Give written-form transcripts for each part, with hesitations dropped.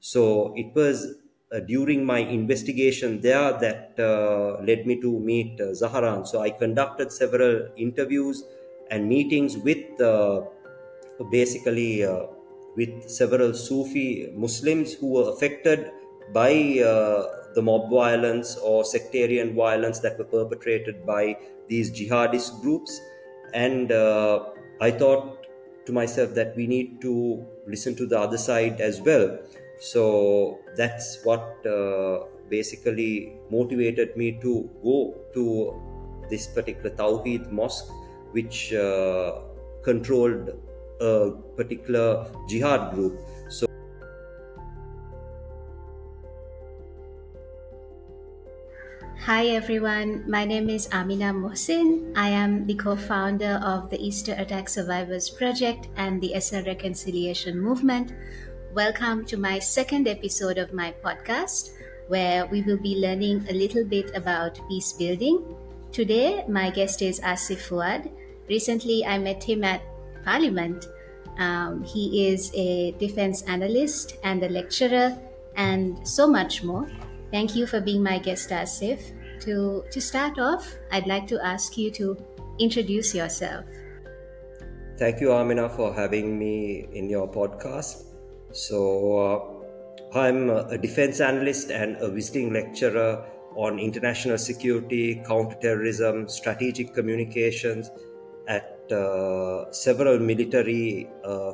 So it was during my investigation there that led me to meet Zahran. So I conducted several interviews and meetings with basically with several Sufi Muslims who were affected by the mob violence or sectarian violence that were perpetrated by these jihadist groups. And I thought to myself that we need to listen to the other side as well. So that's what basically motivated me to go to this particular Tawheed mosque, which controlled a particular jihad group. So Hi everyone, my name is Amina Mohsin. I am the co-founder of the Easter Attack Survivors Project and the SR Reconciliation Movement. Welcome to my second episode of my podcast, where we will be learning a little bit about peace building. Today, my guest is Asif Fuard. Recently, I met him at Parliament. He is a defense analyst and a lecturer and so much more. Thank you for being my guest, Asif. To start off, I'd like to ask you to introduce yourself. thank you, Amina, for having me in your podcast. So I'm a defense analyst and a visiting lecturer on international security, counterterrorism, strategic communications at several military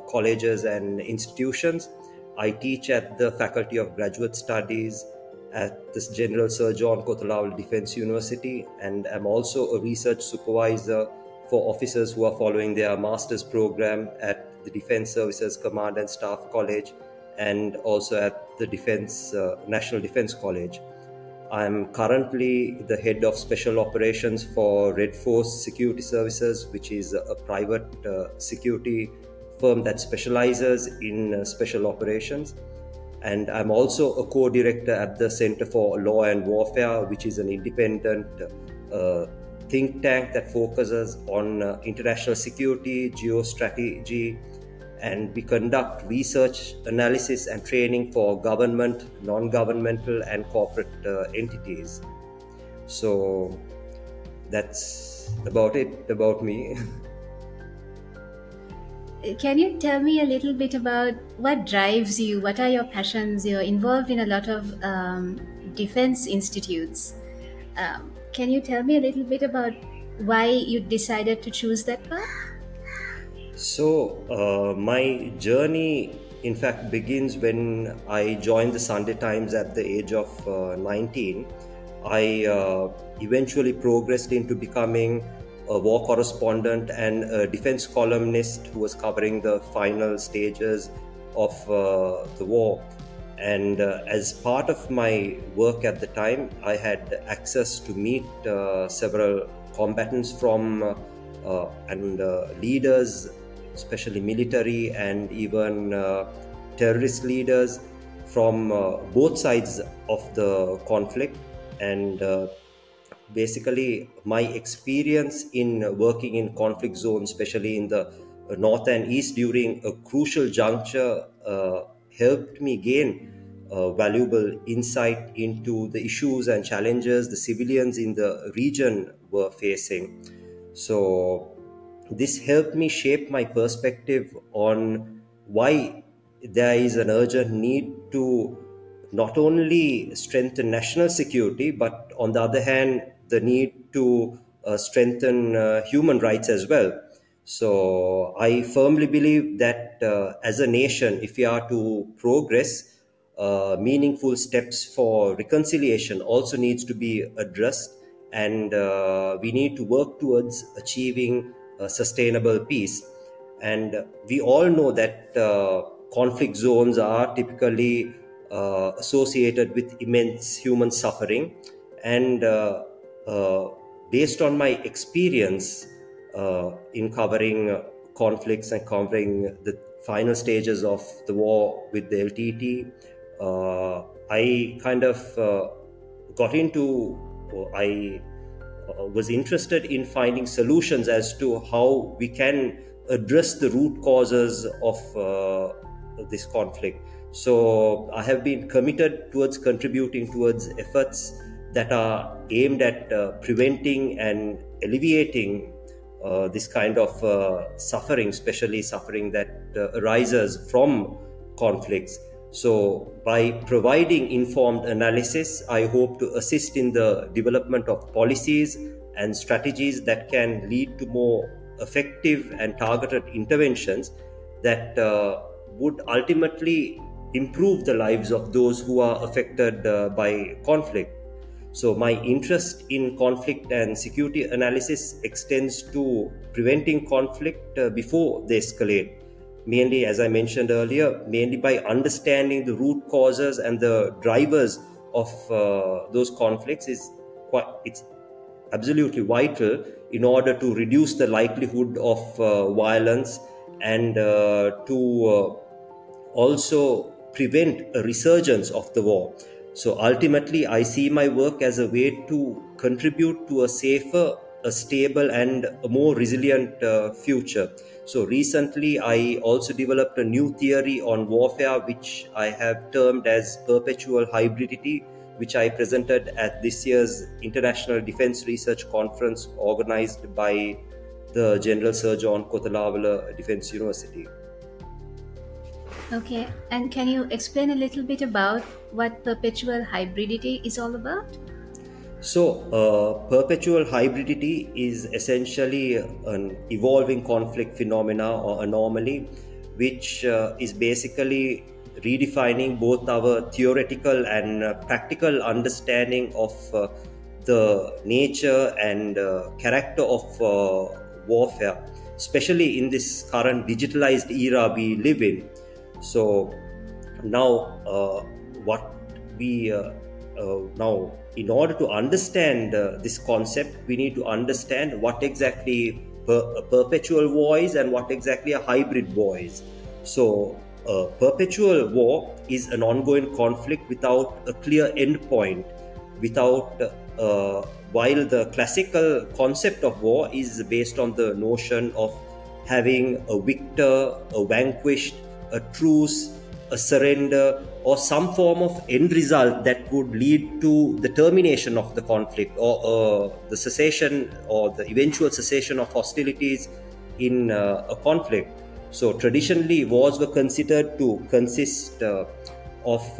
colleges and institutions. I teach at the Faculty of Graduate Studies at the General Sir John Kotelawala Defence University, and I'm also a research supervisor for officers who are following their master's program at the Defence Services Command and Staff College and also at the National Defence College. I'm currently the head of special operations for Red Force Security Services, which is a private security firm that specializes in special operations. And I'm also a co-director at the Center for Law and Warfare, which is an independent think tank that focuses on international security, geostrategy, and we conduct research, analysis, and training for government, non-governmental, and corporate entities. So that's about it, about me. Can you tell me a little bit about what drives you? What are your passions? You're involved in a lot of defense institutes. Can you tell me a little bit about why you decided to choose that path? So my journey, in fact, begins when I joined the Sunday Times at the age of 19. I eventually progressed into becoming a war correspondent and a defense columnist who was covering the final stages of the war. And as part of my work at the time, I had access to meet several combatants from and leaders, especially military and even terrorist leaders from both sides of the conflict. And basically, my experience in working in conflict zones, especially in the north and east during a crucial juncture, helped me gain valuable insight into the issues and challenges the civilians in the region were facing. So this helped me shape my perspective on why there is an urgent need to not only strengthen national security, but on the other hand, the need to strengthen human rights as well. So I firmly believe that as a nation, if we are to progress, meaningful steps for reconciliation also needs to be addressed, and we need to work towards achieving sustainable peace. And we all know that conflict zones are typically associated with immense human suffering. And based on my experience in covering conflicts and covering the final stages of the war with the LTT, I kind of I was interested in finding solutions as to how we can address the root causes of this conflict. So I have been committed towards contributing towards efforts that are aimed at preventing and alleviating this kind of suffering, especially suffering that arises from conflicts. So, by providing informed analysis, I hope to assist in the development of policies and strategies that can lead to more effective and targeted interventions that would ultimately improve the lives of those who are affected by conflict. So, my interest in conflict and security analysis extends to preventing conflict before they escalate. Mainly, as I mentioned earlier, mainly by understanding the root causes and the drivers of those conflicts it's absolutely vital in order to reduce the likelihood of violence and to also prevent a resurgence of the war. So ultimately, I see my work as a way to contribute to a safer, a stable, and a more resilient future. So recently, I also developed a new theory on warfare, which I have termed as perpetual hybridity, which I presented at this year's International Defense Research Conference organized by the General Surgeon Kotelawala Defense University. Okay, and can you explain a little bit about what perpetual hybridity is all about? So, perpetual hybridity is essentially an evolving conflict phenomena or anomaly, which is basically redefining both our theoretical and practical understanding of the nature and character of warfare, especially in this current digitalized era we live in. So, now what we now in order to understand this concept, we need to understand what exactly a perpetual war is and what exactly a hybrid war is. So a perpetual war is an ongoing conflict without a clear end point, without while the classical concept of war is based on the notion of having a victor, a vanquished, a truce, a surrender, or some form of end result that would lead to the termination of the conflict or the cessation or the eventual cessation of hostilities in a conflict. So traditionally, wars were considered to consist of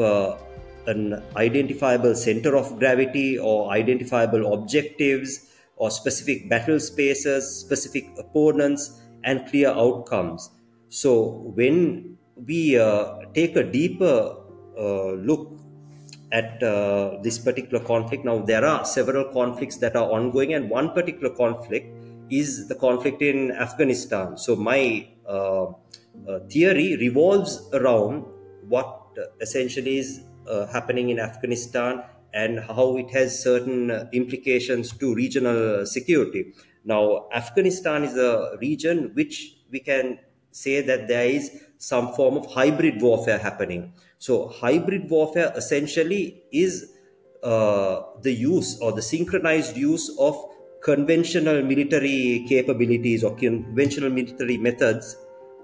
an identifiable center of gravity or identifiable objectives or specific battle spaces, specific opponents, and clear outcomes. So when we take a deeper look at this particular conflict, now there are several conflicts that are ongoing, and one particular conflict is the conflict in Afghanistan. So my theory revolves around what essentially is happening in Afghanistan and how it has certain implications to regional security. Now, Afghanistan is a region which we can say that there is some form of hybrid warfare happening. So hybrid warfare essentially is the use or the synchronized use of conventional military capabilities or conventional military methods,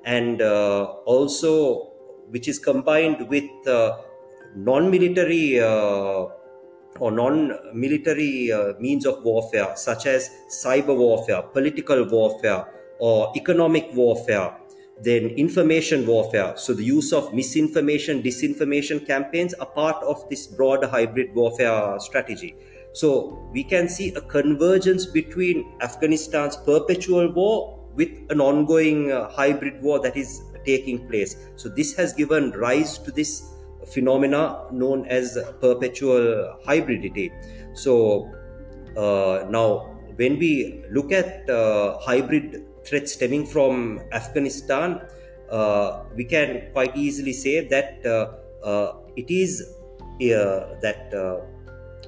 and also which is combined with non-military or non-military means of warfare, such as cyber warfare, political warfare, or economic warfare, then information warfare. So the use of misinformation, disinformation campaigns are part of this broader hybrid warfare strategy. So we can see a convergence between Afghanistan's perpetual war with an ongoing hybrid war that is taking place. So this has given rise to this phenomena known as perpetual hybridity. So now when we look at hybrid threats stemming from Afghanistan, we can quite easily say that it is that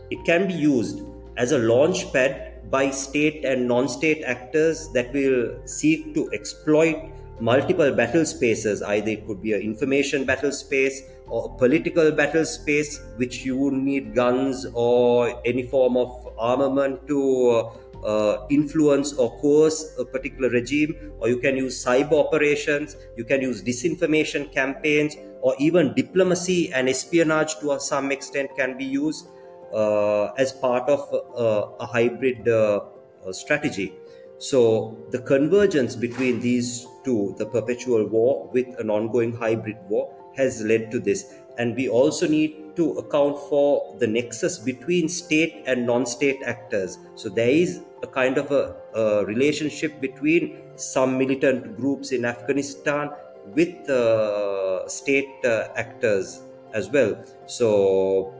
it can be used as a launch pad by state and non-state actors that will seek to exploit multiple battle spaces. Either it could be an information battle space or a political battle space, which you would need guns or any form of armament to influence or coerce a particular regime, or you can use cyber operations, you can use disinformation campaigns, or even diplomacy and espionage to some extent can be used as part of a hybrid strategy. So the convergence between these two, the perpetual war with an ongoing hybrid war, has led to this. And we also need to account for the nexus between state and non-state actors. So there is a kind of a relationship between some militant groups in Afghanistan with state actors as well. So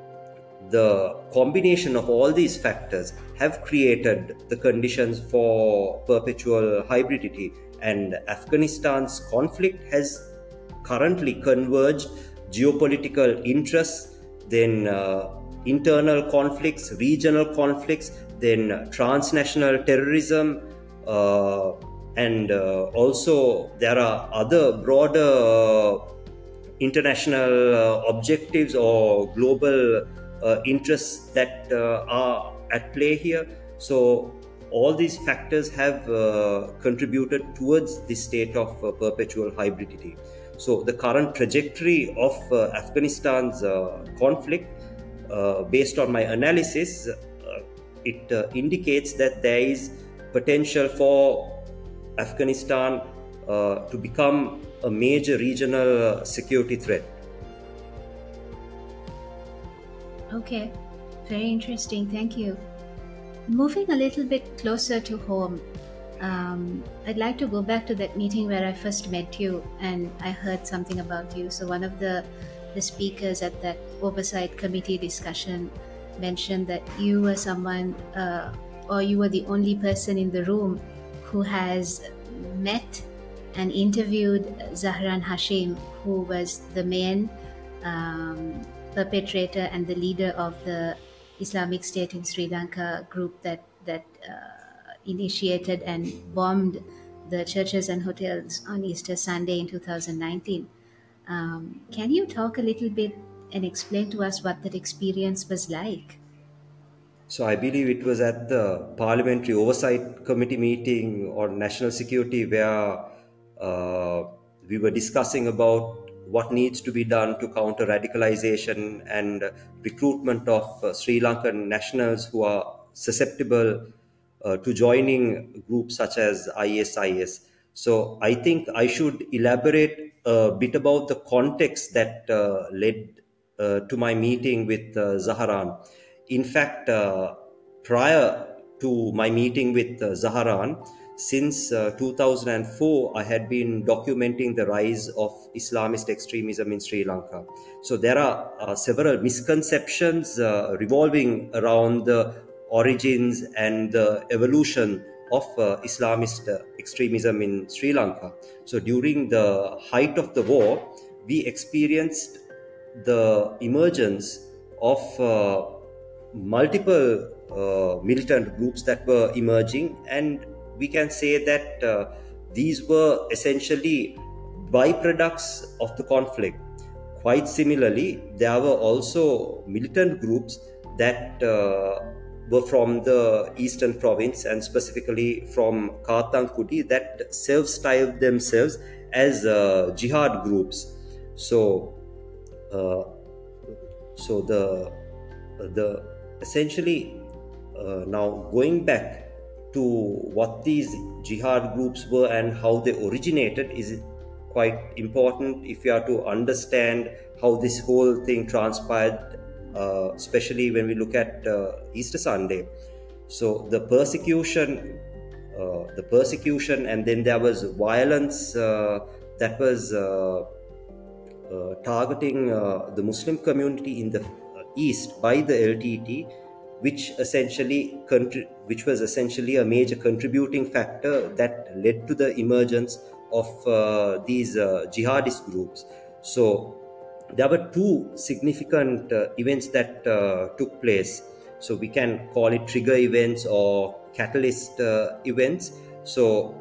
the combination of all these factors have created the conditions for perpetual hybridity, and Afghanistan's conflict has currently converged geopolitical interests, then internal conflicts, regional conflicts, then transnational terrorism, and also there are other broader international objectives or global interests that are at play here. So all these factors have contributed towards this state of perpetual hybridity. So the current trajectory of Afghanistan's conflict, based on my analysis, it indicates that there is potential for Afghanistan to become a major regional security threat. Okay, very interesting. Thank you. Moving a little bit closer to home, I'd like to go back to that meeting where I first met you and I heard something about you. So one of the speakers at that oversight committee discussion mentioned that you were someone, or you were the only person in the room who has met and interviewed Zahran Hashim, who was the main perpetrator and the leader of the Islamic State in Sri Lanka group that initiated and bombed the churches and hotels on Easter Sunday in 2019. Can you talk a little bit and explain to us what that experience was like? So I believe it was at the Parliamentary Oversight Committee meeting on national security where we were discussing about what needs to be done to counter radicalization and recruitment of Sri Lankan nationals who are susceptible to joining groups such as ISIS. So I think I should elaborate a bit about the context that led to my meeting with Zahran. In fact, prior to my meeting with Zahran, since 2004, I had been documenting the rise of Islamist extremism in Sri Lanka. So there are several misconceptions revolving around the origins and the evolution of Islamist extremism in Sri Lanka. So during the height of the war, we experienced the emergence of multiple militant groups that were emerging, and we can say that these were essentially byproducts of the conflict. Quite similarly, there were also militant groups that were from the eastern province and specifically from Katangkudi that self-styled themselves as jihad groups. So the essentially now going back to what these jihad groups were and how they originated is quite important if you are to understand how this whole thing transpired, especially when we look at Easter Sunday. So the persecution, and then there was violence that was targeting the Muslim community in the East by the LTT, which was essentially a major contributing factor that led to the emergence of these jihadist groups. So there were two significant events that took place. So we can call it trigger events or catalyst events. So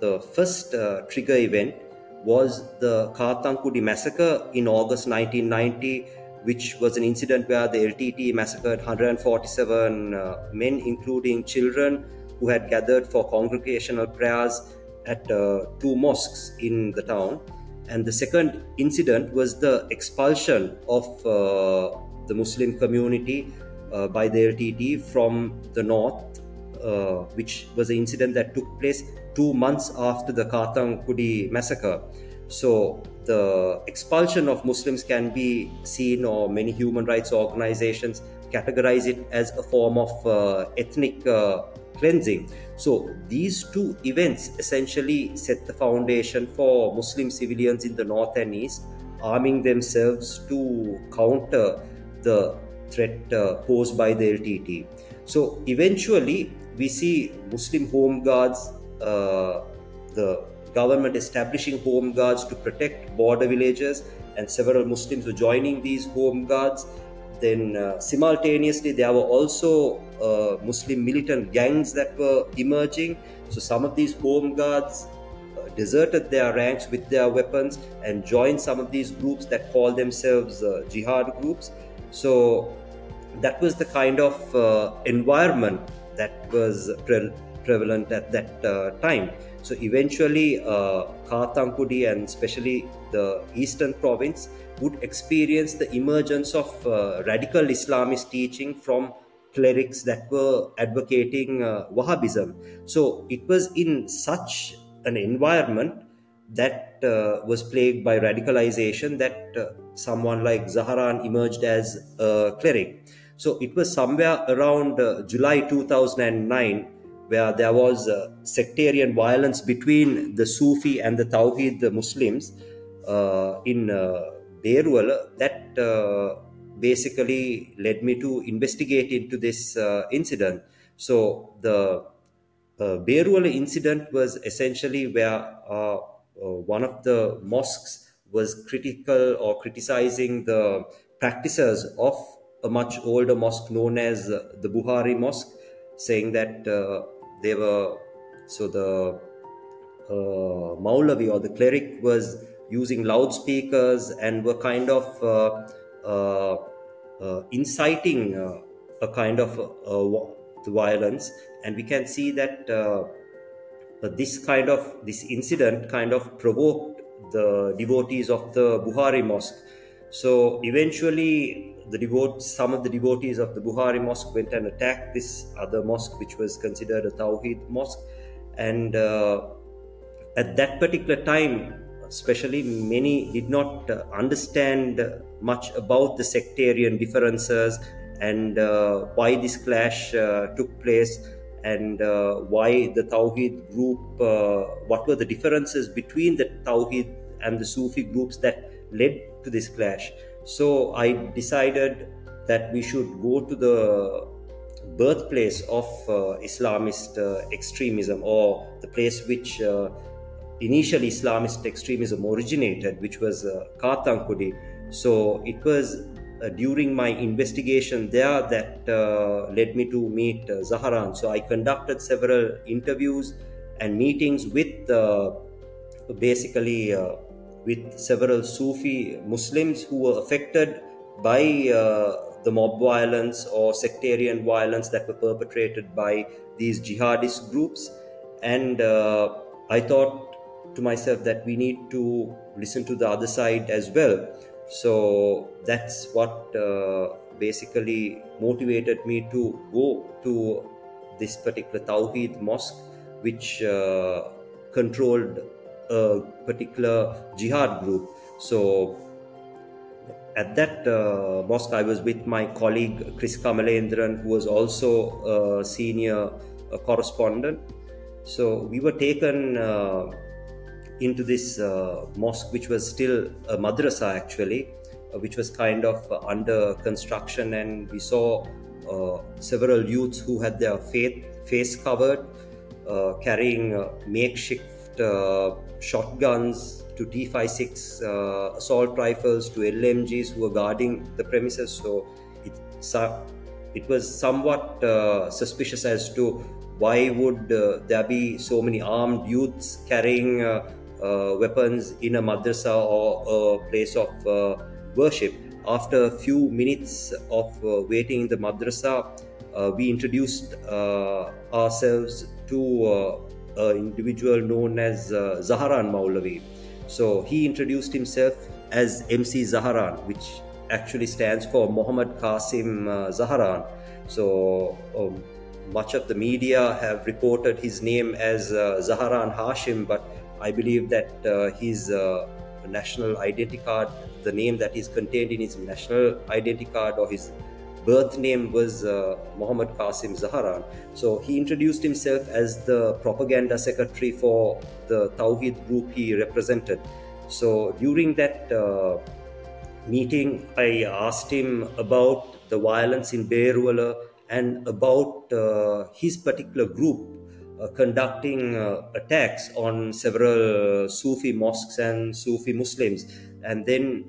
the first trigger event was the Katangkudi massacre in August 1990, which was an incident where the LTT massacred 147 men, including children, who had gathered for congregational prayers at two mosques in the town. And the second incident was the expulsion of the Muslim community by the LTT from the north, which was an incident that took place 2 months after the Katangkudi massacre. So the expulsion of Muslims can be seen, or many human rights organizations categorize it as a form of ethnic cleansing. So these two events essentially set the foundation for Muslim civilians in the north and east arming themselves to counter the threat posed by the LTT. So eventually we see Muslim home guards, the government establishing home guards to protect border villages, and several Muslims were joining these home guards. Then simultaneously there were also Muslim militant gangs that were emerging. So some of these home guards deserted their ranks with their weapons and joined some of these groups that call themselves jihad groups. So that was the kind of environment that was prevalent at that time. So eventually Katangkudi and especially the eastern province would experience the emergence of radical Islamist teaching from clerics that were advocating Wahhabism. So it was in such an environment that was plagued by radicalization that someone like Zahran emerged as a cleric. So it was somewhere around July 2009 where there was sectarian violence between the Sufi and the Tawhid Muslims in Beruwala that basically led me to investigate into this incident. So the Beruwala incident was essentially where one of the mosques was critical or criticizing the practices of a much older mosque known as the Buhari Mosque, saying that they were, so the Maulavi or the cleric was using loudspeakers and were kind of inciting a kind of violence. And we can see that this incident kind of provoked the devotees of the Buhari Mosque. So eventually some of the devotees of the Buhari Mosque went and attacked this other mosque, which was considered a Tawhid mosque. And at that particular time, especially, many did not understand much about the sectarian differences and why this clash took place, and why the Tawhid group, what were the differences between the Tawhid and the Sufi groups that led to this clash. So I decided that we should go to the birthplace of Islamist extremism, or the place which initially Islamist extremism originated, which was Katangkudi. So it was during my investigation there that led me to meet Zahran. So I conducted several interviews and meetings with with several Sufi Muslims who were affected by the mob violence or sectarian violence that were perpetrated by these jihadist groups. And I thought to myself that we need to listen to the other side as well. So that's what basically motivated me to go to this particular Tawhid mosque, which controlled a particular jihad group. So at that mosque, I was with my colleague Chris Kamalendran, who was also a senior correspondent. So we were taken into this mosque, which was still a madrasa actually, which was kind of under construction, and we saw several youths who had their face covered, carrying makeshift shotguns to T56 assault rifles to LMGs, who were guarding the premises. So it was somewhat suspicious as to why would there be so many armed youths carrying weapons in a madrasa or a place of worship. After a few minutes of waiting in the madrasa, we introduced ourselves to an individual known as Zahran Maulavi. So he introduced himself as MC Zahran, which actually stands for Muhammad Qasim Zahran. So much of the media have reported his name as Zahran Hashim, but I believe that his national identity card, the name that is contained in his national identity card or his birth name was Muhammad Qasim Zahran. So he introduced himself as the propaganda secretary for the Tawhid group he represented. So during that meeting, I asked him about the violence in Beirut and about his particular group conducting attacks on several Sufi mosques and Sufi Muslims. And then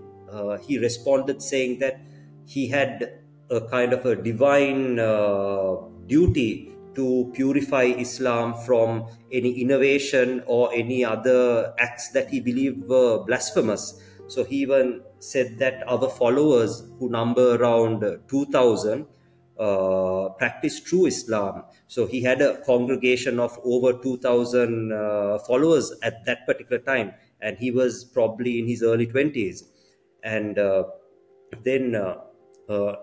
he responded saying that he had a kind of a divine duty to purify Islam from any innovation or any other acts that he believed were blasphemous. So he even said that our followers, who number around 2,000, practice true Islam. So he had a congregation of over 2,000 followers at that particular time, and he was probably in his early 20s. And then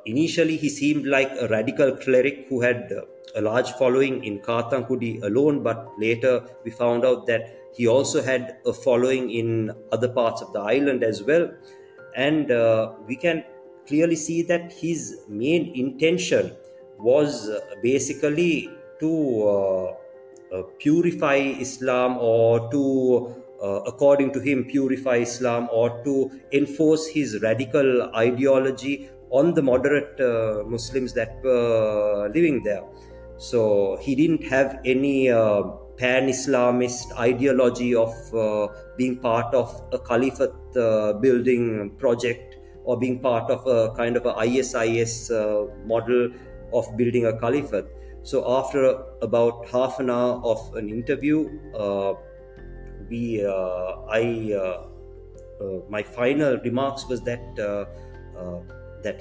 initially he seemed like a radical cleric who had a large following in Kathankudi alone, but later we found out that he also had a following in other parts of the island as well. And we can clearly see that his main intention was basically to purify Islam, or to according to him, purify Islam, or to enforce his radical ideology on the moderate Muslims that were living there. So he didn't have any pan-Islamist ideology of being part of a caliphate building project, or being part of a kind of a ISIS model of building a caliphate. So after about half an hour of an interview, my final remarks was that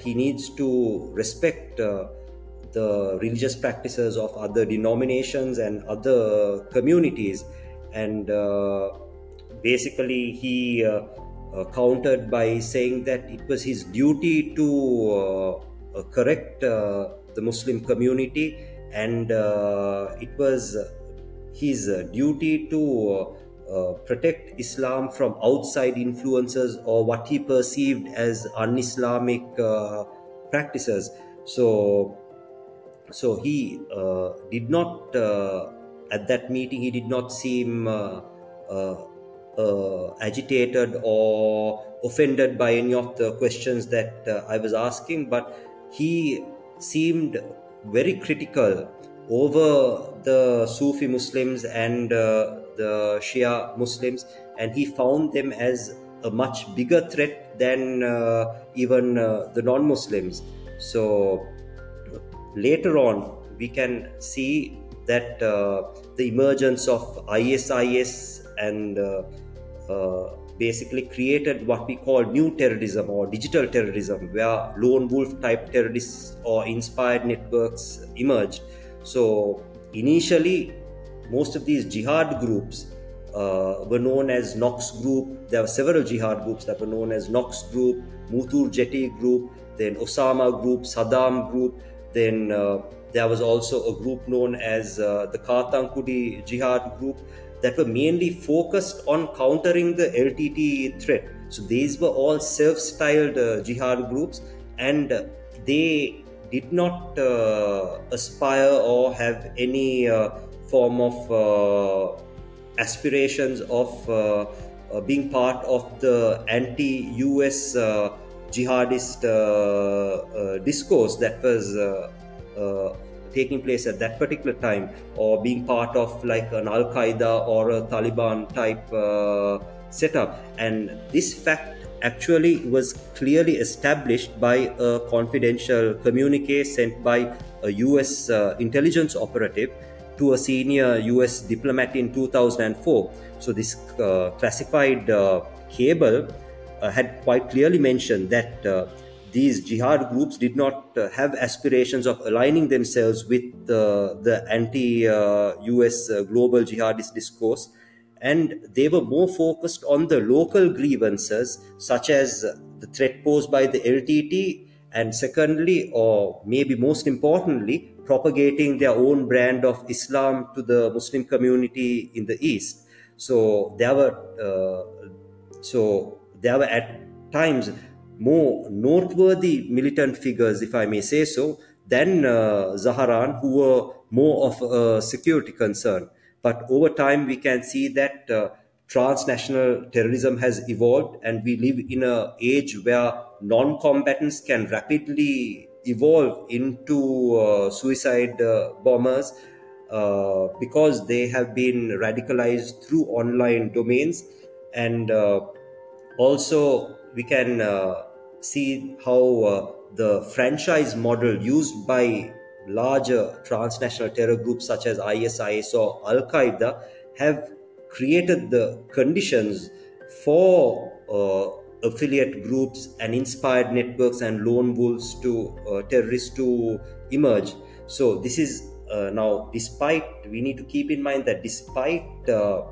he needs to respect the religious practices of other denominations and other communities. And basically he countered by saying that it was his duty to correct the Muslim community, and it was his duty to protect Islam from outside influences or what he perceived as un-Islamic practices. So he did not, at that meeting, he did not seem agitated or offended by any of the questions that I was asking, but he seemed very critical over the Sufi Muslims and the Shia Muslims, and he found them as a much bigger threat than even the non-Muslims. So later on, we can see that the emergence of ISIS and basically created what we call new terrorism or digital terrorism, where lone wolf type terrorists or inspired networks emerged. So initially, most of these jihad groups were known as Nox Group. There were several jihad groups that were known as Nox Group, Mutur Jeti Group, then Osama Group, Saddam Group. Then there was also a group known as the Kathankudi Jihad Group that were mainly focused on countering the LTT threat. So these were all self-styled jihad groups, and they did not aspire or have any form of aspirations of being part of the anti-US jihadist discourse that was taking place at that particular time, or being part of like an Al-Qaeda or a Taliban type setup. And this fact actually was clearly established by a confidential communique sent by a US intelligence operative to a senior US diplomat in 2004. So this classified cable had quite clearly mentioned that these jihad groups did not have aspirations of aligning themselves with the anti-US global jihadist discourse, and they were more focused on the local grievances, such as the threat posed by the LTT, and secondly, or maybe most importantly, propagating their own brand of Islam to the Muslim community in the East. So there were at times more noteworthy militant figures, if I may say so, than Zahran, who were more of a security concern. But over time, we can see that transnational terrorism has evolved, and we live in an age where non-combatants can rapidly evolve into suicide bombers because they have been radicalized through online domains. And also, we can see how the franchise model used by larger transnational terror groups such as ISIS or Al Qaeda have created the conditions for affiliate groups and inspired networks and lone wolves to terrorists to emerge. So this is now, despite, we need to keep in mind that despite the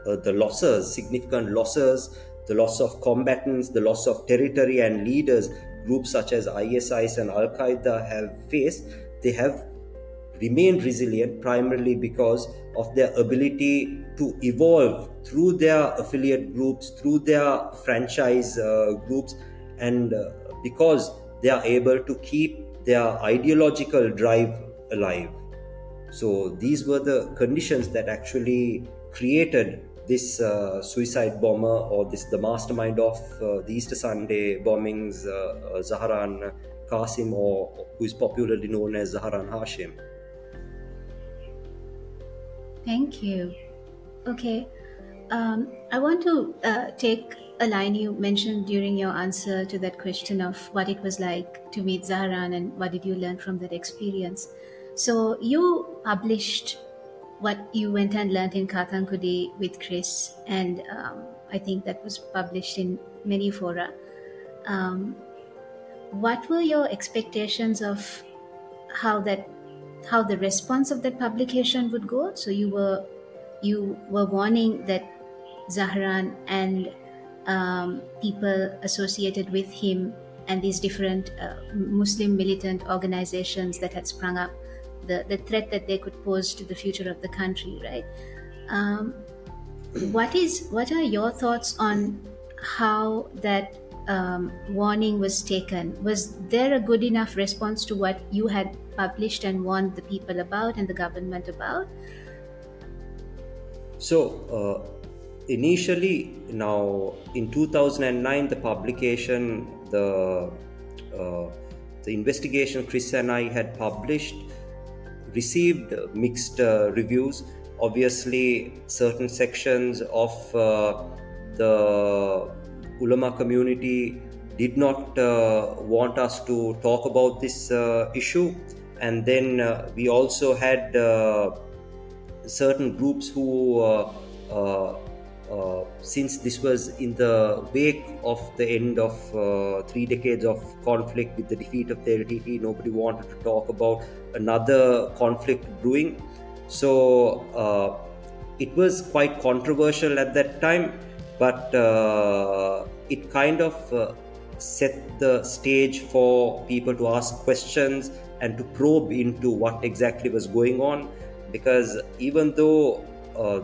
losses, significant losses, the loss of combatants, the loss of territory and leaders groups such as ISIS and Al Qaeda have faced, they have remained resilient primarily because of their ability to evolve through their affiliate groups, through their franchise groups, and because they are able to keep their ideological drive alive. So these were the conditions that actually created this suicide bomber, or the mastermind of the Easter Sunday bombings, Zahran Qasim, or who is popularly known as Zahran Hashim. Thank you. Okay. I want to take a line you mentioned during your answer to that question of what it was like to meet Zahran and what did you learn from that experience. So you published what you went and learned in Kathankudi with Chris, and I think that was published in many fora. What were your expectations of how the response of that publication would go? So you were warning that Zahran and people associated with him and these different Muslim militant organizations that had sprung up, the threat that they could pose to the future of the country, right? What are your thoughts on how that warning was taken? Was there a good enough response to what you had published and warned the people about and the government about? So initially, now in 2009, the publication, the investigation Chris and I had published received mixed reviews. Obviously, certain sections of the ulama community did not want us to talk about this issue, and then we also had certain groups who since this was in the wake of the end of 3 decades of conflict with the defeat of the LTT, nobody wanted to talk about another conflict brewing. So it was quite controversial at that time, but it kind of set the stage for people to ask questions and to probe into what exactly was going on. Because even though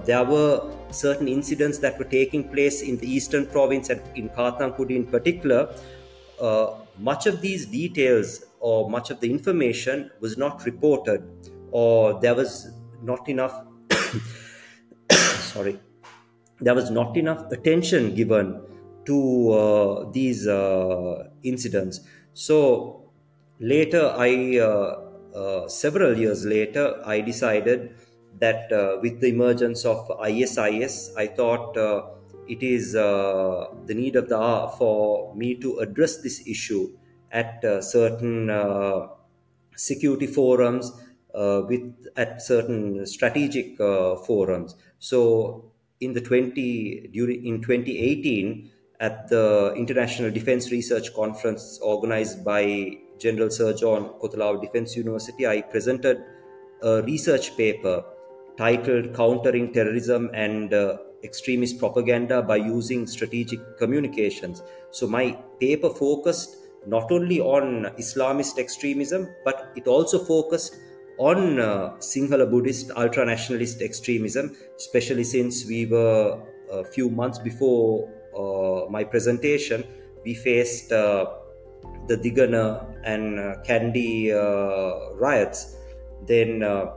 there were certain incidents that were taking place in the eastern province and in Kathankudi in particular, much of these details or much of the information was not reported, or there was not enough there was not enough attention given to these incidents. So later, several years later, I decided that with the emergence of ISIS, I thought it is the need of the hour for me to address this issue at certain security forums, at certain strategic forums. So in 2018, at the International Defense Research Conference organized by General Sir John Kotelawala Defense University, I presented a research paper titled Countering Terrorism and extremist propaganda by using strategic communications. So my paper focused not only on Islamist extremism, but it also focused on Sinhala Buddhist ultra-nationalist extremism, especially since we were a few months before my presentation, we faced the Digana and Kandy riots. Then, now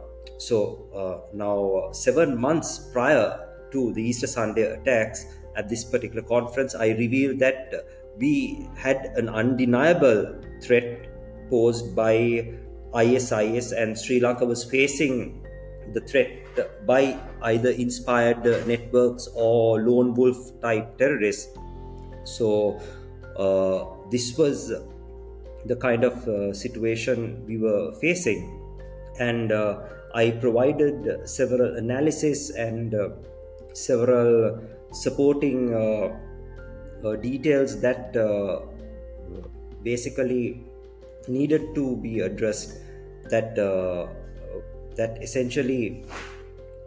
7 months prior to the Easter Sunday attacks, at this particular conference, I revealed that we had an undeniable threat posed by ISIS, and Sri Lanka was facing the threat by either inspired networks or lone wolf type terrorists. So this was the kind of situation we were facing, and I provided several analysis and several supporting details that basically needed to be addressed, that that essentially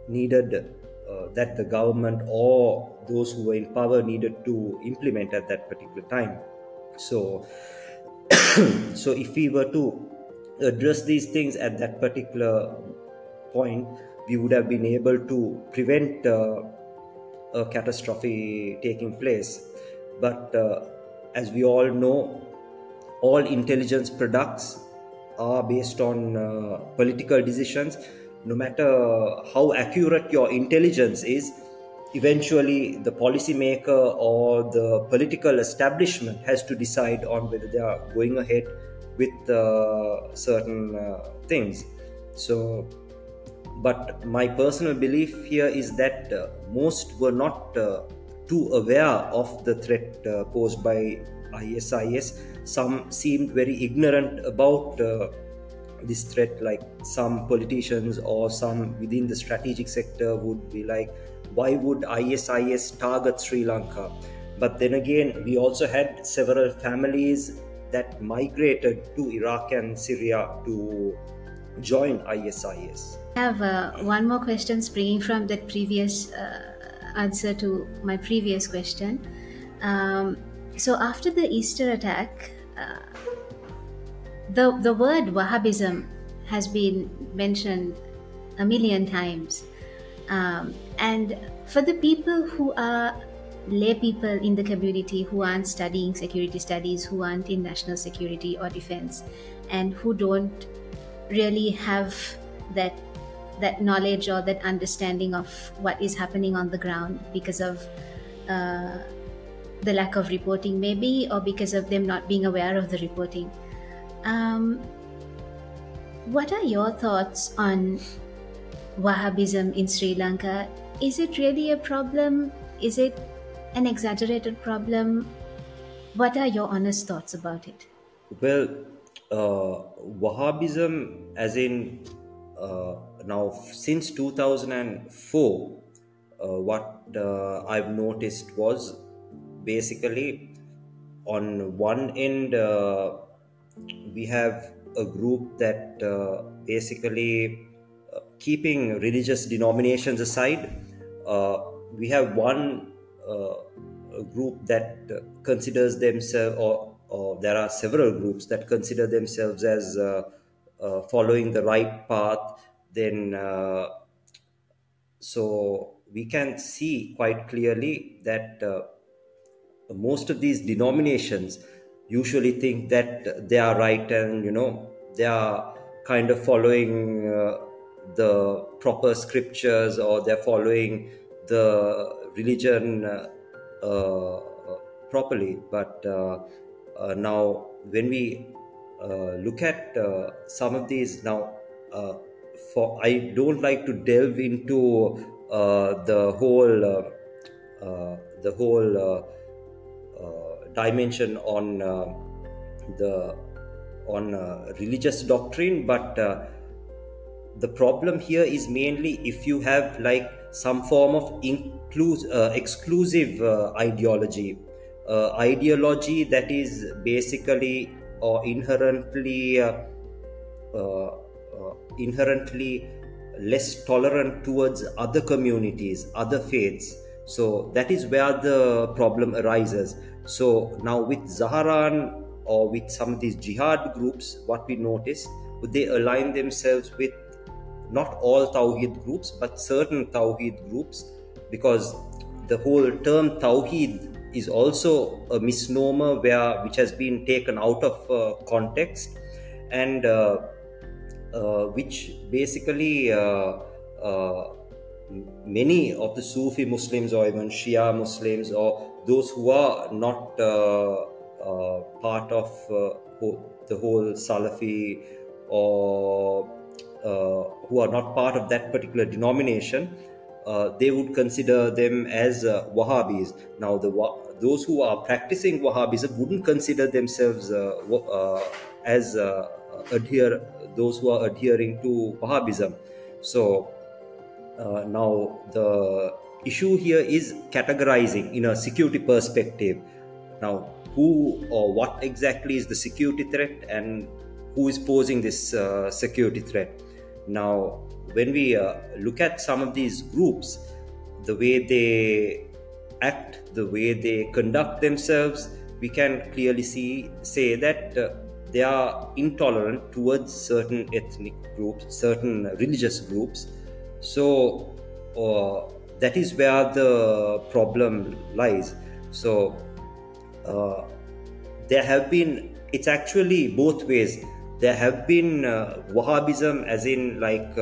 needed that the government or those who were in power needed to implement at that particular time. So so if we were to address these things at that particular point, we would have been able to prevent a catastrophe taking place. But as we all know, all intelligence products are based on political decisions. No matter how accurate your intelligence is, eventually the policymaker or the political establishment has to decide on whether they are going ahead with certain things. So, but my personal belief here is that most were not too aware of the threat posed by ISIS. Some seemed very ignorant about this threat, like some politicians or some within the strategic sector would be like, why would ISIS target Sri Lanka? But then again, we also had several families that migrated to Iraq and Syria to join ISIS. I have one more question springing from that previous answer to my previous question. So after the Easter attack, the word Wahhabism has been mentioned a million times. And for the people who are lay people in the community who aren't studying security studies, who aren't in national security or defense, and who don't really have that knowledge or that understanding of what is happening on the ground because of the lack of reporting maybe, or because of them not being aware of the reporting. What are your thoughts on Wahhabism in Sri Lanka? Is it really a problem? Is it an exaggerated problem? What are your honest thoughts about it? Well, Wahhabism, as in now since 2004, what I've noticed was basically on one end we have a group that basically keeping religious denominations aside, we have one group that considers themselves, or there are several groups that consider themselves as following the right path. Then so we can see quite clearly that most of these denominations usually think that they are right, and they are kind of following the proper scriptures, or they're following the religion properly. But now when we look at some of these now, I don't like to delve into the whole dimension on religious doctrine, but the problem here is mainly if you have like some form of exclusive ideology that is basically or inherently less tolerant towards other communities, other faiths. So that is where the problem arises. So now with Zahran or with some of these jihad groups, what we notice, they align themselves with not all Tawheed groups, but certain Tawheed groups, because the whole term Tawheed is also a misnomer which has been taken out of context, and which basically many of the Sufi Muslims or even Shia Muslims or those who are not part of the whole Salafi, or who are not part of that particular denomination, they would consider them as Wahhabis. Now, those who are practicing Wahhabism wouldn't consider themselves as those who are adhering to Wahhabism. So now the issue here is categorizing in a security perspective. Now, who or what exactly is the security threat, and who is posing this security threat? Now, when we look at some of these groups, the way they act, the way they conduct themselves, we can clearly say that they are intolerant towards certain ethnic groups, certain religious groups. So that is where the problem lies. So it's actually both ways. There have been Wahhabism, as in like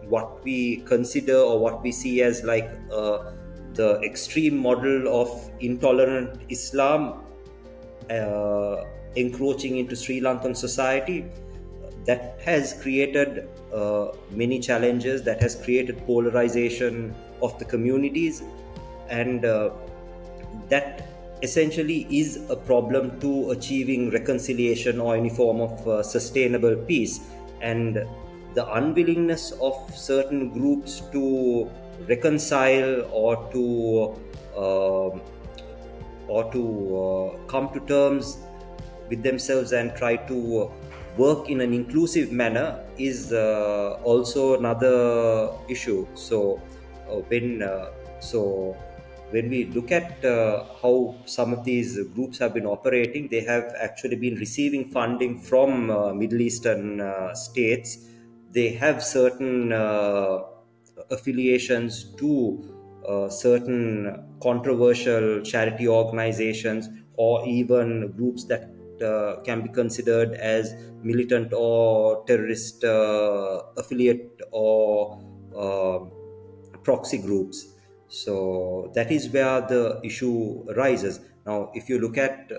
what we consider or what we see as like the extreme model of intolerant Islam encroaching into Sri Lankan society. That has created many challenges, that has created polarization of the communities, and that essentially is a problem to achieving reconciliation or any form of sustainable peace. And the unwillingness of certain groups to reconcile or to come to terms with themselves and try to work in an inclusive manner is also another issue. So when we look at how some of these groups have been operating, they have actually been receiving funding from Middle Eastern states. They have certain affiliations to certain controversial charity organizations, or even groups that can be considered as militant or terrorist affiliate or proxy groups. So that is where the issue arises. Now, if you look at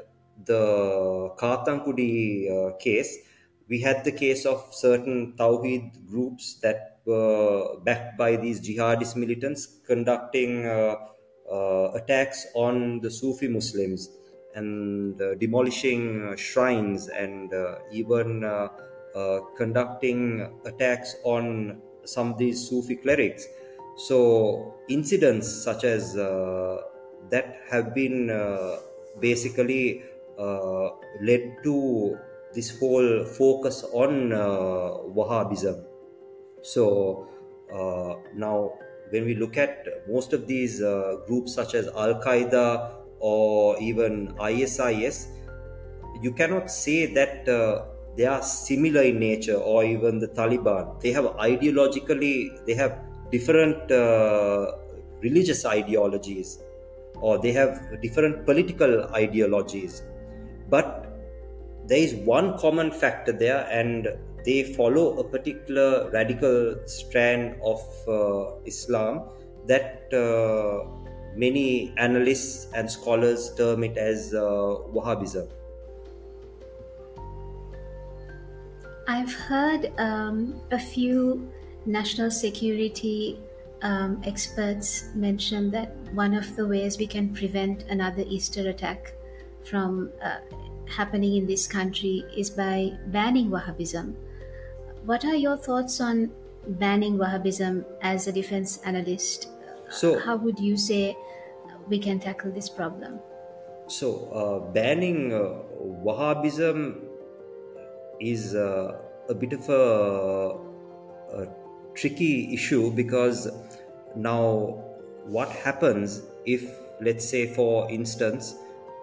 the Kathankudi case, we had the case of certain Tawheed groups that were backed by these jihadist militants conducting attacks on the Sufi Muslims, and demolishing shrines, and even conducting attacks on some of these Sufi clerics. So incidents such as that have been basically led to this whole focus on Wahhabism. So now when we look at most of these groups such as Al-Qaeda or even ISIS, you cannot say that they are similar in nature, or even the Taliban. They have different religious ideologies, or they have different political ideologies. But there is one common factor there, and they follow a particular radical strand of Islam that many analysts and scholars term it as Wahhabism. I've heard a few national security experts mention that one of the ways we can prevent another Easter attack from happening in this country is by banning Wahhabism. What are your thoughts on banning Wahhabism as a defense analyst? So, how would you say we can tackle this problem? So, banning Wahhabism is a bit of a tricky issue, because now what happens if, let's say, for instance,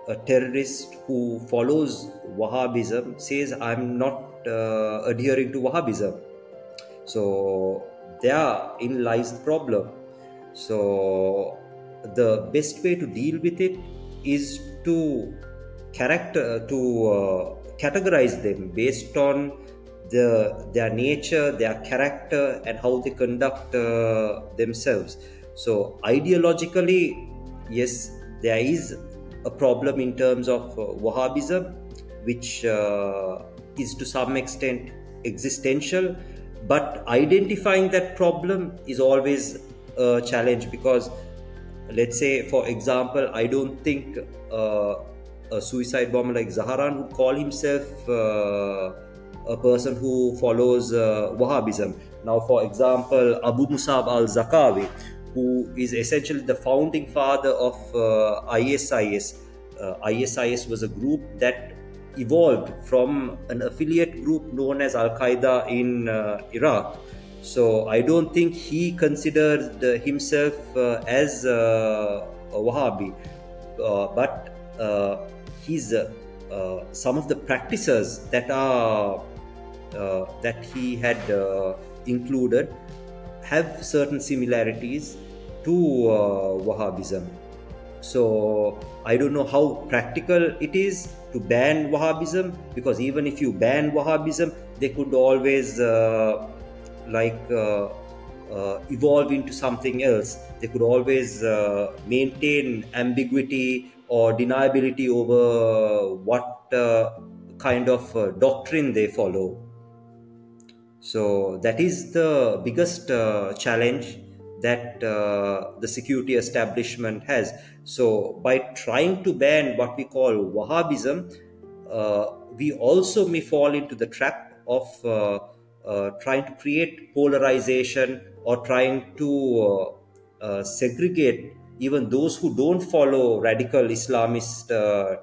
a terrorist who follows Wahhabism says, I'm not adhering to Wahhabism. So therein lies the problem. So the best way to deal with it is to categorize them based on their nature, their character, and how they conduct themselves. So ideologically, yes, there is a problem in terms of Wahhabism, which is to some extent existential, but identifying that problem is always a challenge, because let's say, for example, I don't think a suicide bomber like Zahran would call himself a person who follows Wahhabism. Now, for example, Abu Musab al-Zakawi, who is essentially the founding father of ISIS. ISIS was a group that evolved from an affiliate group known as Al-Qaeda in Iraq. So I don't think he considered himself as a Wahhabi, but he's some of the practices that he had included have certain similarities to Wahhabism. So I don't know how practical it is to ban Wahhabism, because even if you ban Wahhabism, they could always evolve into something else. They could always maintain ambiguity or deniability over what kind of doctrine they follow. So that is the biggest challenge that the security establishment has. So by trying to ban what we call Wahhabism, we also may fall into the trap of trying to create polarization, or trying to segregate even those who don't follow radical Islamist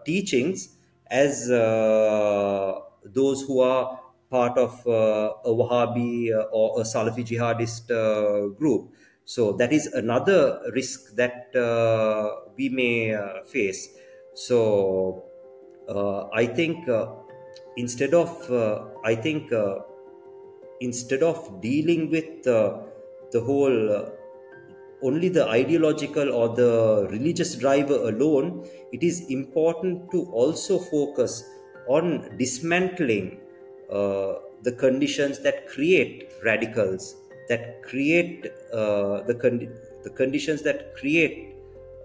teachings as those who are part of a Wahhabi or a Salafi jihadist group. So that is another risk that we may face. So I think instead of dealing with the whole only the ideological or the religious driver alone, it is important to also focus on dismantling the conditions that create radicals, that create the conditions that create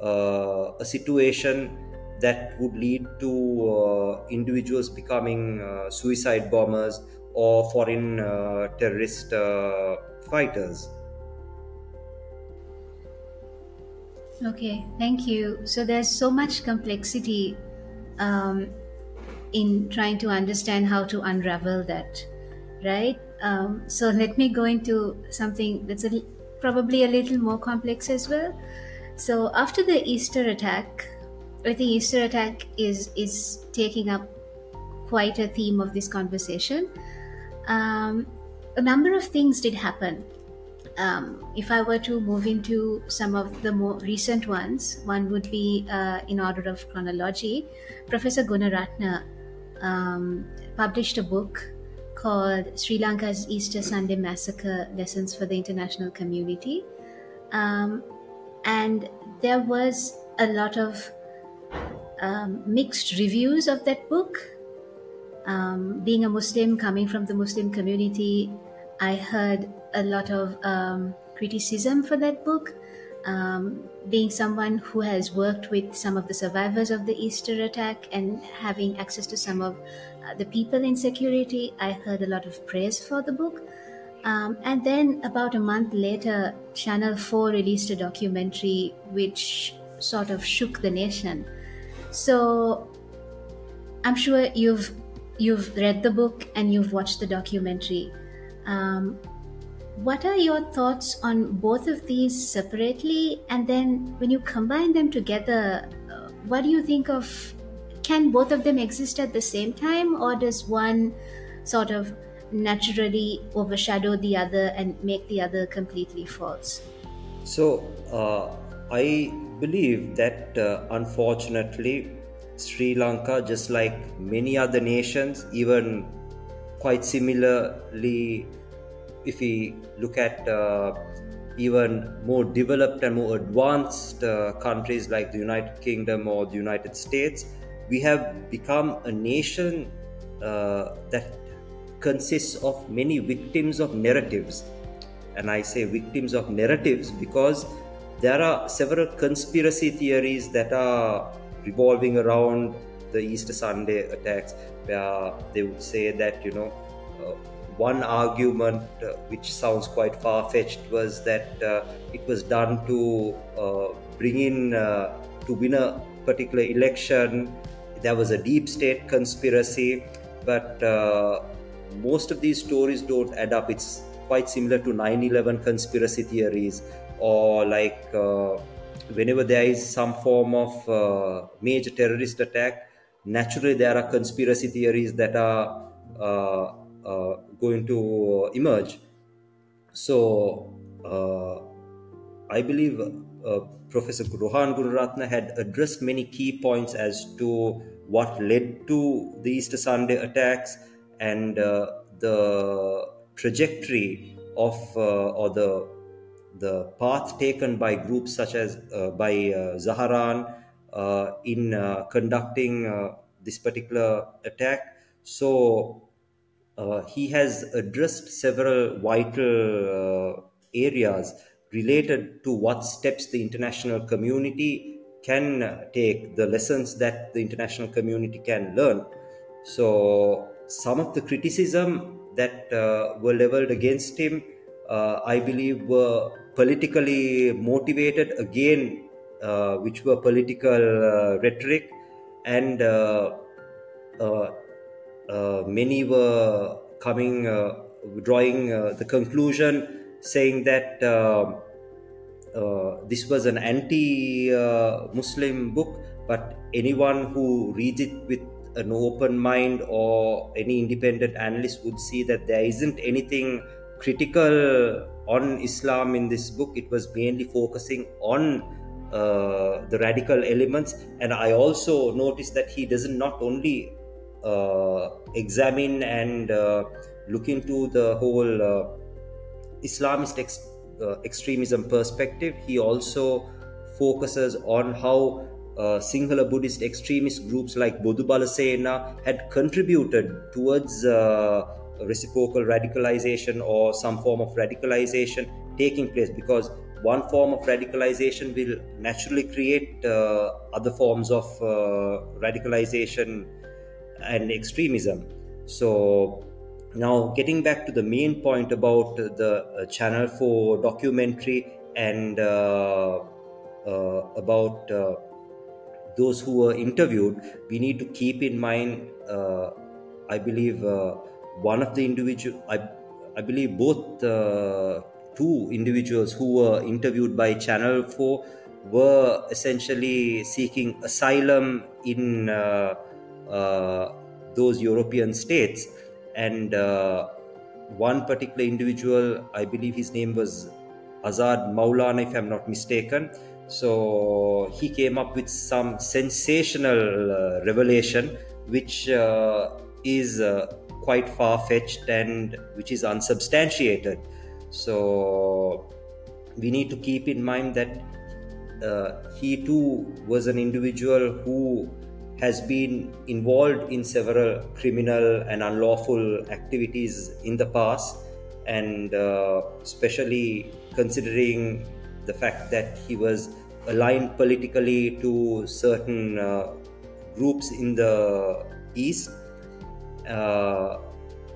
a situation that would lead to individuals becoming suicide bombers or foreign terrorist fighters. Okay, thank you. So there's so much complexity in trying to understand how to unravel that, right? So let me go into something that's probably a little more complex as well. So after the Easter attack, I think Easter attack is taking up quite a theme of this conversation. A number of things did happen. If I were to move into some of the more recent ones, one would be in order of chronology. Professor Gunaratna published a book called Sri Lanka's Easter Sunday Massacre: Lessons for the International Community. And there was a lot of mixed reviews of that book. Being a Muslim, coming from the Muslim community, I heard a lot of criticism for that book. Being someone who has worked with some of the survivors of the Easter attack and having access to some of the people in security, I heard a lot of praise for the book. And then about a month later, Channel 4 released a documentary which sort of shook the nation. So I'm sure you've read the book and you've watched the documentary. What are your thoughts on both of these separately? And then when you combine them together, what do you think of, can both of them exist at the same time, or does one sort of naturally overshadow the other and make the other completely false? So I believe that unfortunately, Sri Lanka, just like many other nations, even quite similarly, if we look at even more developed and more advanced countries like the United Kingdom or the United States, we have become a nation that consists of many victims of narratives. And I say victims of narratives because there are several conspiracy theories that are revolving around the Easter Sunday attacks, where they would say that, one argument, which sounds quite far-fetched, was that it was done to bring in, to win a particular election. There was a deep state conspiracy, but most of these stories don't add up. It's quite similar to 9/11 conspiracy theories, or like whenever there is some form of major terrorist attack, naturally there are conspiracy theories that are going to emerge. So I believe Professor Rohan Gururatna had addressed many key points as to what led to the Easter Sunday attacks, and the trajectory of or the path taken by groups such as by Zahran in conducting this particular attack. So he has addressed several vital areas related to what steps the international community can take, the lessons that the international community can learn. So some of the criticism that were leveled against him, I believe, were politically motivated again, which were political rhetoric, and many were drawing the conclusion, saying that this was an anti-Muslim book, but anyone who reads it with an open mind, or any independent analyst, would see that there isn't anything critical on Islam in this book. It was mainly focusing on the radical elements. And I also noticed that he doesn't not only examine and look into the whole Islamist extremism perspective. He also focuses on how Sinhala Buddhist extremist groups like Bodhu Bala Sena had contributed towards reciprocal radicalization, or some form of radicalization taking place, because one form of radicalization will naturally create other forms of radicalization and extremism. So now, getting back to the main point about the Channel 4 documentary, and about those who were interviewed, we need to keep in mind, I believe, one of the individual, I believe both two individuals who were interviewed by Channel 4 were essentially seeking asylum in those European states. And one particular individual, I believe his name was Azad Maulana, if I'm not mistaken. So he came up with some sensational revelation, which is quite far-fetched and which is unsubstantiated. So we need to keep in mind that he too was an individual who has been involved in several criminal and unlawful activities in the past, and especially considering the fact that he was aligned politically to certain groups in the East,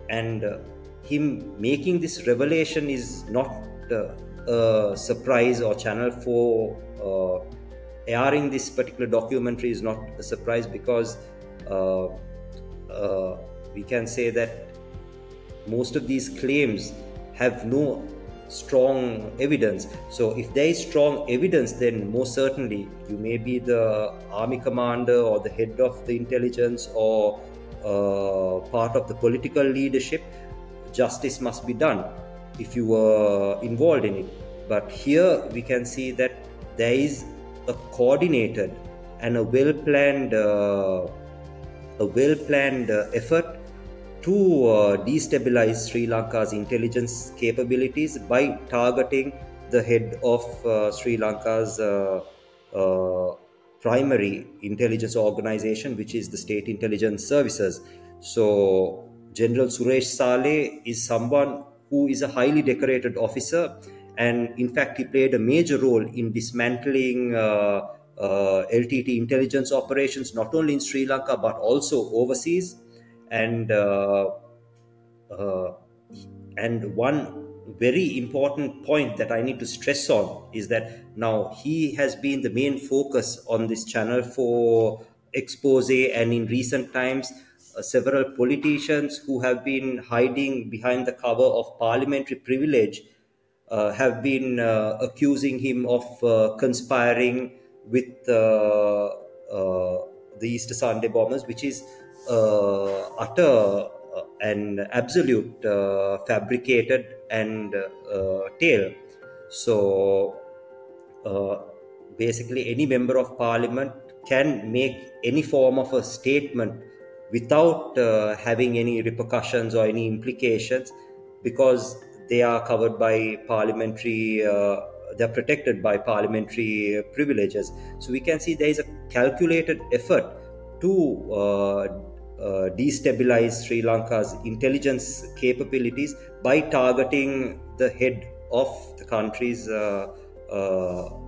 and him making this revelation is not a surprise, or Channel 4 airing this particular documentary is not a surprise, because we can say that most of these claims have no strong evidence. So if there is strong evidence, then most certainly you may be the army commander or the head of the intelligence or part of the political leadership, justice must be done if you were involved in it. But here we can see that there is a coordinated and a well-planned effort to destabilize Sri Lanka's intelligence capabilities by targeting the head of Sri Lanka's primary intelligence organization, which is the State Intelligence Services. So General Suresh Saleh is someone who is a highly decorated officer, and in fact he played a major role in dismantling LTT intelligence operations not only in Sri Lanka but also overseas. And uh, and one very important point that I need to stress on is that now he has been the main focus on this channel for expose, and in recent times several politicians who have been hiding behind the cover of parliamentary privilege have been accusing him of conspiring with the Easter Sunday bombers, which is utter and absolute fabricated and tale. So basically, any member of parliament can make any form of a statement without having any repercussions or any implications, because they are covered by parliamentary they're protected by parliamentary privileges. So we can see there is a calculated effort to destabilize Sri Lanka's intelligence capabilities by targeting the head of the country's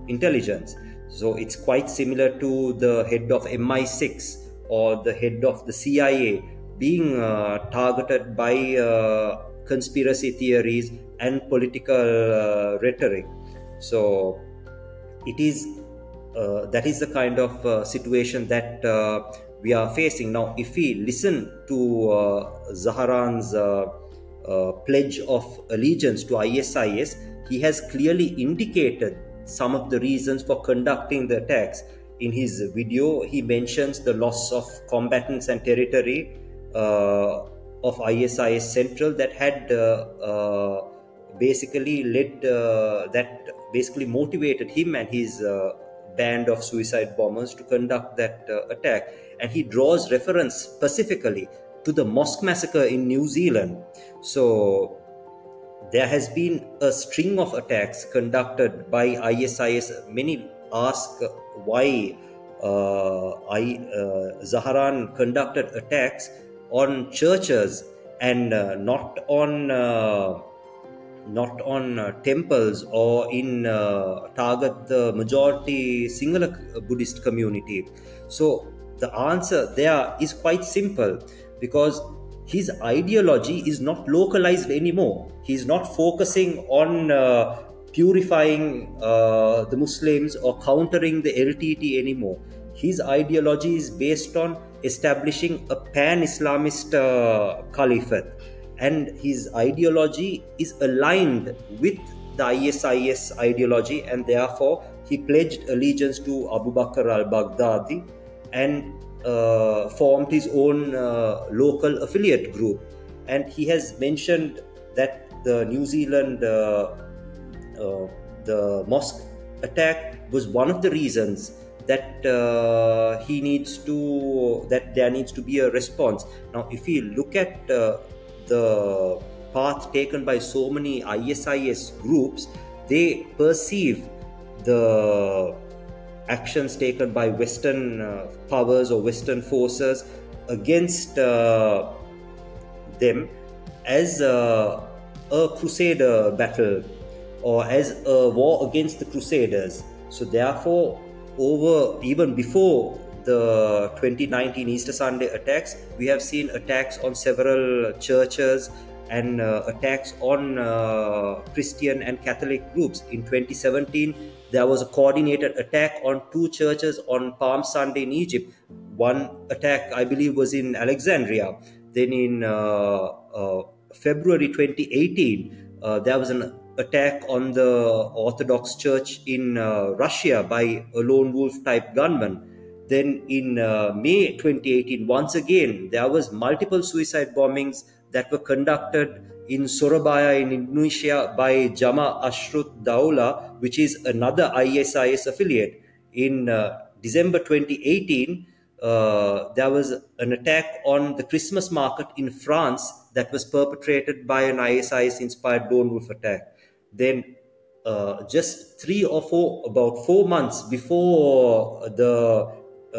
intelligence. So it's quite similar to the head of MI6 or the head of the CIA being targeted by conspiracy theories and political rhetoric. So it is that is the kind of situation that we are facing now. If we listen to Zahran's pledge of allegiance to ISIS, he has clearly indicated some of the reasons for conducting the attacks. In his video, he mentions the loss of combatants and territory of ISIS Central that had basically motivated him and his band of suicide bombers to conduct that attack. And he draws reference specifically to the mosque massacre in New Zealand. So there has been a string of attacks conducted by ISIS. Many ask why Zahran conducted attacks on churches and not on temples or in target the majority Sinhala Buddhist community. So the answer there is quite simple, because his ideology is not localized anymore. He's not focusing on purifying the Muslims or countering the LTT anymore. His ideology is based on establishing a pan-Islamist caliphate, and his ideology is aligned with the ISIS ideology, and therefore he pledged allegiance to Abu Bakr al-Baghdadi and formed his own local affiliate group. And he has mentioned that the New Zealand the mosque attack was one of the reasons that there needs to be a response. Now, if we look at the path taken by so many ISIS groups, they perceive the actions taken by Western powers or Western forces against them as a crusader battle or as a war against the Crusaders. So therefore, even before the 2019 Easter Sunday attacks, we have seen attacks on several churches and attacks on Christian and Catholic groups. In 2017, there was a coordinated attack on 2 churches on Palm Sunday in Egypt. One attack, I believe, was in Alexandria. Then in February 2018, there was an attack on the Orthodox Church in Russia by a lone wolf type gunman. Then in May 2018, once again, there was multiple suicide bombings that were conducted in Surabaya in Indonesia by Jama Ashrut Daula, which is another ISIS affiliate. In December 2018, there was an attack on the Christmas market in France that was perpetrated by an ISIS-inspired lone wolf attack. Then, just about 4 months before the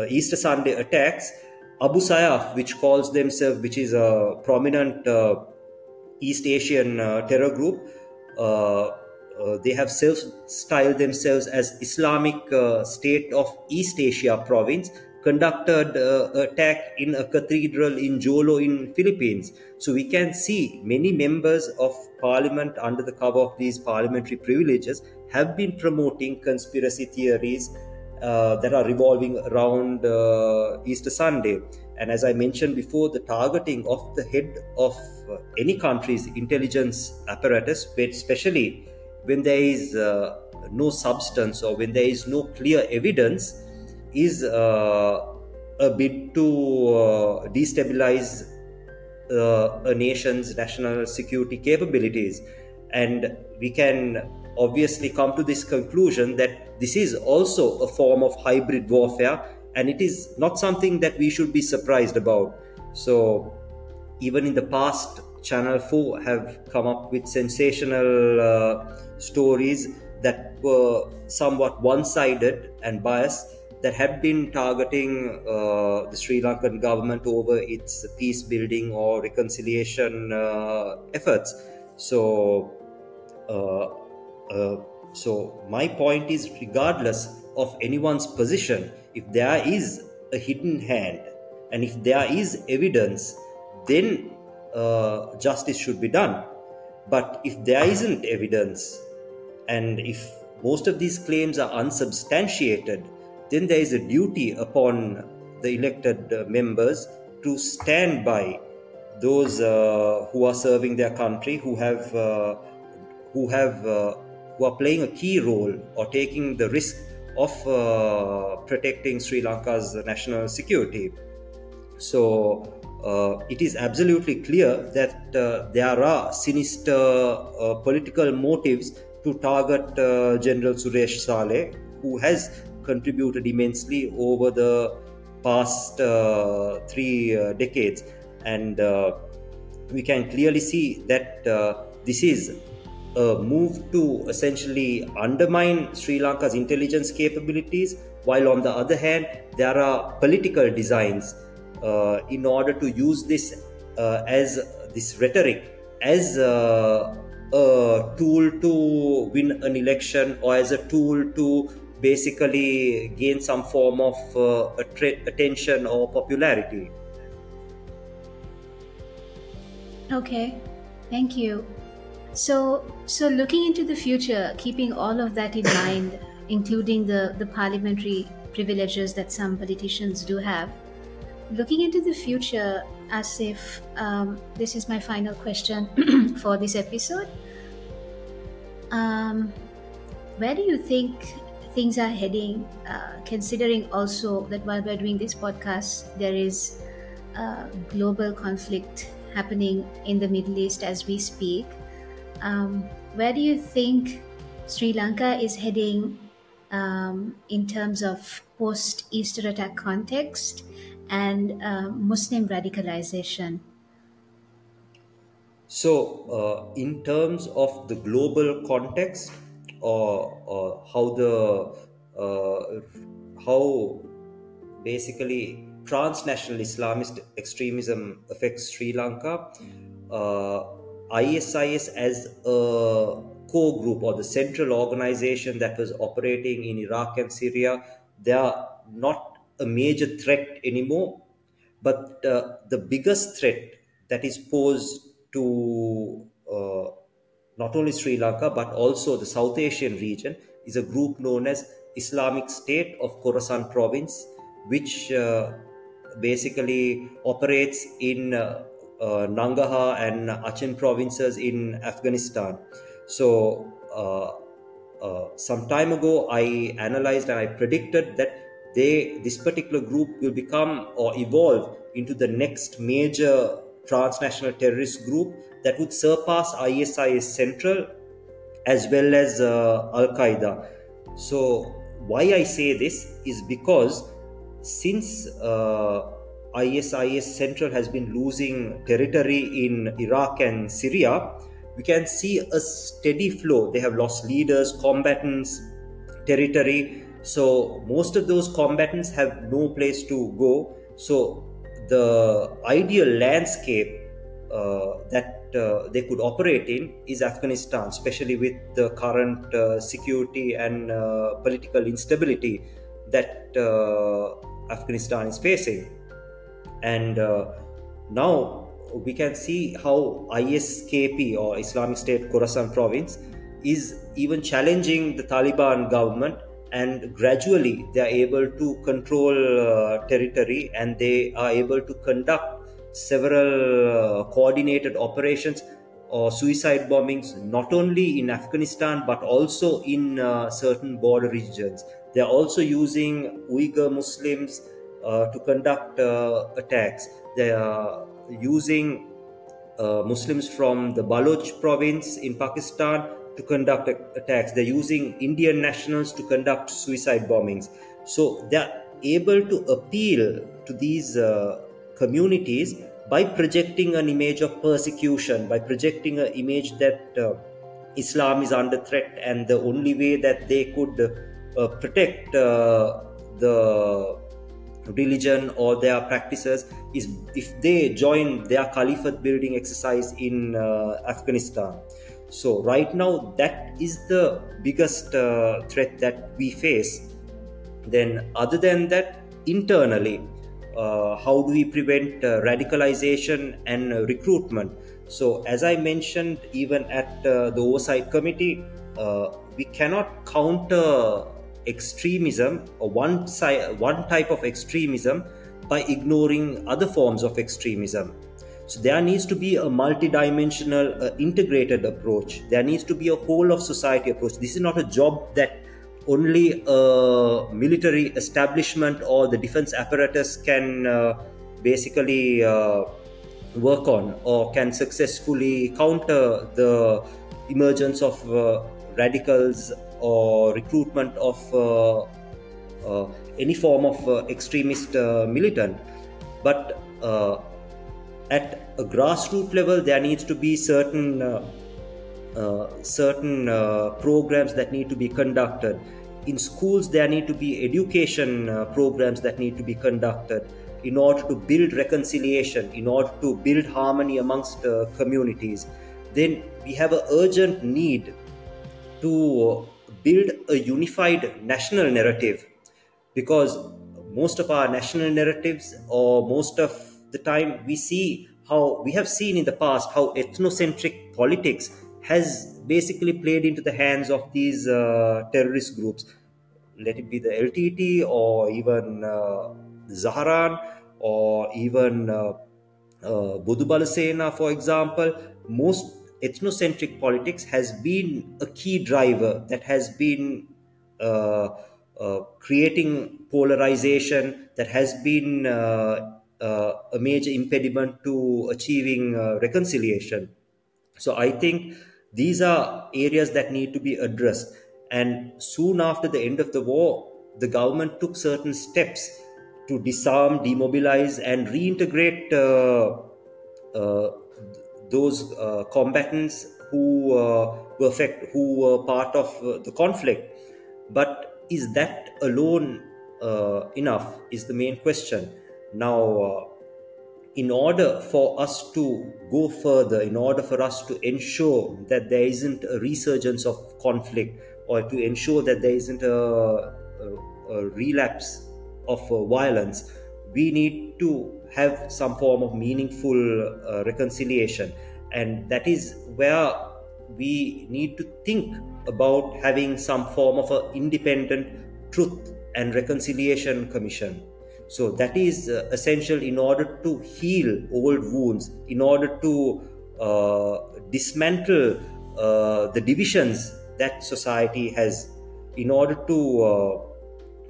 Easter Sunday attacks, Abu Sayyaf, which is a prominent East Asian terror group, they have self-styled themselves as Islamic State of East Asia province, conducted attack in a cathedral in Jolo in Philippines. So we can see many members of parliament under the cover of these parliamentary privileges have been promoting conspiracy theories that are revolving around Easter Sunday. And as I mentioned before, the targeting of the head of any country's intelligence apparatus, especially when there is no substance or when there is no clear evidence, is a bid to destabilize a nation's national security capabilities. And we can obviously come to this conclusion that this is also a form of hybrid warfare, and it is not something that we should be surprised about. So even in the past, Channel 4 have come up with sensational stories that were somewhat one-sided and biased, that had been targeting the Sri Lankan government over its peace building or reconciliation efforts. So my point is, regardless of anyone's position, if there is a hidden hand and if there is evidence, then justice should be done. But if there isn't evidence, and if most of these claims are unsubstantiated, then there is a duty upon the elected members to stand by those who are serving their country, who are playing a key role or taking the risk of protecting Sri Lanka's national security. So it is absolutely clear that there are sinister political motives to target General Suresh Saleh, who has contributed immensely over the past 3 decades. And we can clearly see that this is a move to essentially undermine Sri Lanka's intelligence capabilities, while on the other hand, there are political designs in order to use this as this rhetoric as a tool to win an election, or as a tool to basically gain some form of attention or popularity. Okay, thank you. So looking into the future, keeping all of that in mind, including the parliamentary privileges that some politicians do have, looking into the future, Asif, this is my final question for this episode. Where do you think things are heading, considering also that while we're doing this podcast, there is global conflict happening in the Middle East as we speak? Where do you think Sri Lanka is heading in terms of post-Easter attack context and Muslim radicalization? So, in terms of the global context, or how basically transnational Islamist extremism affects Sri Lanka, ISIS as a core group, or the central organization that was operating in Iraq and Syria, they are not a major threat anymore. But the biggest threat that is posed to not only Sri Lanka but also the South Asian region is a group known as Islamic State of Khorasan province, which basically operates in Nangarhar and Achin provinces in Afghanistan. So some time ago, I analyzed and I predicted that this particular group will become or evolve into the next major transnational terrorist group that would surpass ISIS Central as well as Al-Qaeda. So why I say this is because since ISIS Central has been losing territory in Iraq and Syria, we can see a steady flow. They have lost leaders, combatants, territory. So most of those combatants have no place to go. So the ideal landscape that they could operate in is Afghanistan, especially with the current security and political instability that Afghanistan is facing. And now we can see how ISKP, or Islamic State Khorasan province, is even challenging the Taliban government, and gradually they are able to control territory, and they are able to conduct several coordinated operations or suicide bombings, not only in Afghanistan but also in certain border regions. They are also using Uyghur Muslims to conduct attacks. They are using Muslims from the Baloch province in Pakistan to conduct attacks. They're using Indian nationals to conduct suicide bombings. So they're able to appeal to these communities by projecting an image of persecution, by projecting an image that Islam is under threat, and the only way that they could protect the religion or their practices is if they join their caliphate building exercise in Afghanistan. So right now that is the biggest threat that we face. Then other than that, internally, how do we prevent radicalization and recruitment? So as I mentioned, even at the oversight committee, we cannot counter extremism or one type of extremism by ignoring other forms of extremism. So there needs to be a multidimensional, integrated approach. There needs to be a whole of society approach. This is not a job that only a military establishment or the defense apparatus can basically work on, or can successfully counter the emergence of radicals or recruitment of any form of extremist militant. But at a grassroots level, there needs to be certain programs that need to be conducted. In schools, there need to be education programs that need to be conducted in order to build reconciliation, in order to build harmony amongst communities. Then we have an urgent need to build a unified national narrative, because most of our national narratives, or most of the time, we have seen in the past how ethnocentric politics has basically played into the hands of these terrorist groups. Let it be the LTT, or even Zahran, or even Budubala Sena, for example. Most ethnocentric politics has been a key driver that has been creating polarization, that has been a major impediment to achieving reconciliation. So I think these are areas that need to be addressed. And soon after the end of the war, the government took certain steps to disarm, demobilize, and reintegrate those combatants who were part of the conflict. But is that alone enough, is the main question. Now, in order for us to go further, in order for us to ensure that there isn't a resurgence of conflict, or to ensure that there isn't a relapse of violence, we need to have some form of meaningful reconciliation. And that is where we need to think about having some form of an independent truth and reconciliation commission. So that is essential in order to heal old wounds, in order to dismantle the divisions that society has, in order to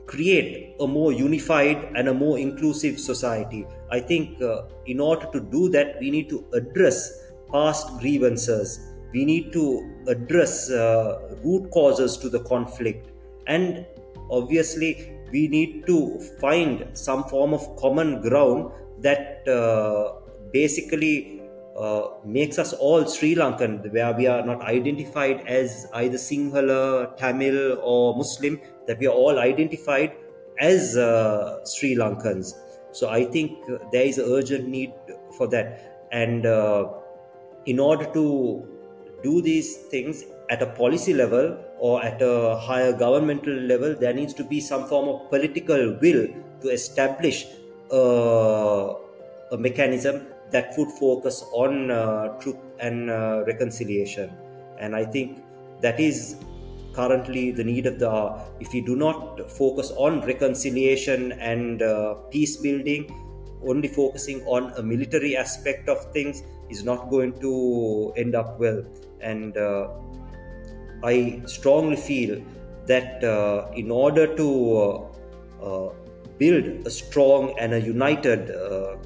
create a more unified and a more inclusive society. I think in order to do that, we need to address past grievances. We need to address root causes to the conflict. And obviously, we need to find some form of common ground that basically makes us all Sri Lankan, where we are not identified as either Sinhala, Tamil, or Muslim, that we are all identified as Sri Lankans. So I think there is an urgent need for that. And in order to do these things at a policy level or at a higher governmental level, there needs to be some form of political will to establish a mechanism that would focus on truth and reconciliation. And I think that is currently the need of the hour. If we do not focus on reconciliation and peace building, only focusing on a military aspect of things is not going to end up well. And I strongly feel that in order to build a strong and a united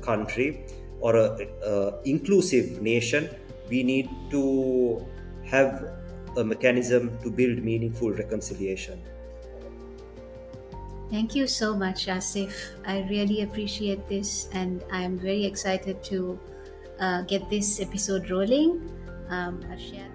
country or a inclusive nation, we need to have a mechanism to build meaningful reconciliation. Thank you so much, Asif. I really appreciate this, and I'm very excited to get this episode rolling. I'll share